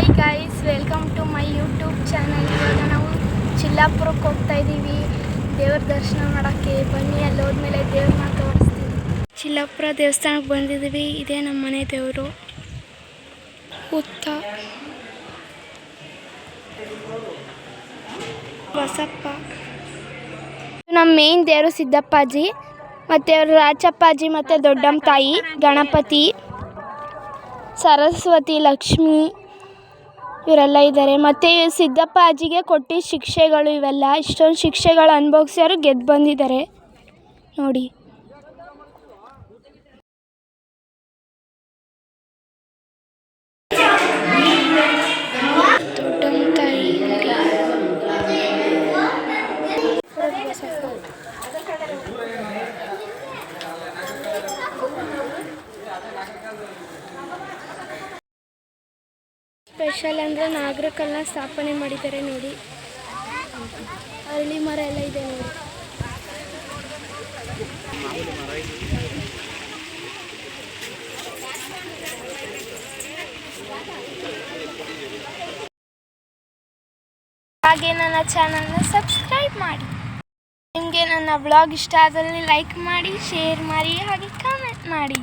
Hi guys, welcome to my YouTube channel. ಇವಾಗ ನಾವು ಚಿಲ್ಲಾಪುರಕ್ಕೆ ಹೋಗ್ತಾ ಇದ್ದೀವಿ ದೇವ್ರ ದರ್ಶನ ಮಾಡೋಕ್ಕೆ. ಬನ್ನಿ, ಅಲ್ಲಿ ಹೋದ್ಮೇಲೆ ದೇವ್ರನ್ನ ತೋರಿಸ್ತೀವಿ. ಚಿಲ್ಲಾಪುರ ದೇವಸ್ಥಾನಕ್ಕೆ ಬಂದಿದ್ದೀವಿ. ಇದೇ ನಮ್ಮ ಮನೆ ದೇವರು ಹುತ್ತ ಬಸಪ್ಪ. ನಮ್ಮ ಮೇನ್ ದೇವರು ಸಿದ್ದಪ್ಪಾಜಿ, ಮತ್ತು ಅವರು ರಾಚಪ್ಪಾಜಿ, ಮತ್ತು ದೊಡ್ಡಮ್ಮ ತಾಯಿ, ಗಣಪತಿ, ಸರಸ್ವತಿ, ಲಕ್ಷ್ಮಿ ಇವರೆಲ್ಲ ಇದ್ದಾರೆ. ಮತ್ತು ಸಿದ್ದಪ್ಪ ಅಜ್ಜಿಗೆ ಕೊಟ್ಟಿದ್ದ ಶಿಕ್ಷೆಗಳು ಇವೆಲ್ಲ. ಇಷ್ಟೊಂದು ಶಿಕ್ಷೆಗಳು ಅನುಭವಿಸಿ ಅವರು ಗೆದ್ದು ಬಂದಿದ್ದಾರೆ ನೋಡಿ. ದೊಡ್ಡಮ್ಮ ತಾಯಿ, ಸ್ಪೆಷಲ್ ಅಂದರೆ ನಾಗರಕಲ್ಲನ್ನ ಸ್ಥಾಪನೆ ಮಾಡಿದ್ದಾರೆ ನೋಡಿ. ಅರಳಿ ಮರ ಎಲ್ಲ ಇದೆ ನೋಡಿ. ಹಾಗೆ ನನ್ನ ಚಾನಲ್ನ ಸಬ್ಸ್ಕ್ರೈಬ್ ಮಾಡಿ. ನಿಮಗೆ ನನ್ನ ಬ್ಲಾಗ್ ಇಷ್ಟ ಆದಲ್ಲಿ ಲೈಕ್ ಮಾಡಿ, ಶೇರ್ ಮಾಡಿ, ಹಾಗೆ ಕಾಮೆಂಟ್ ಮಾಡಿ.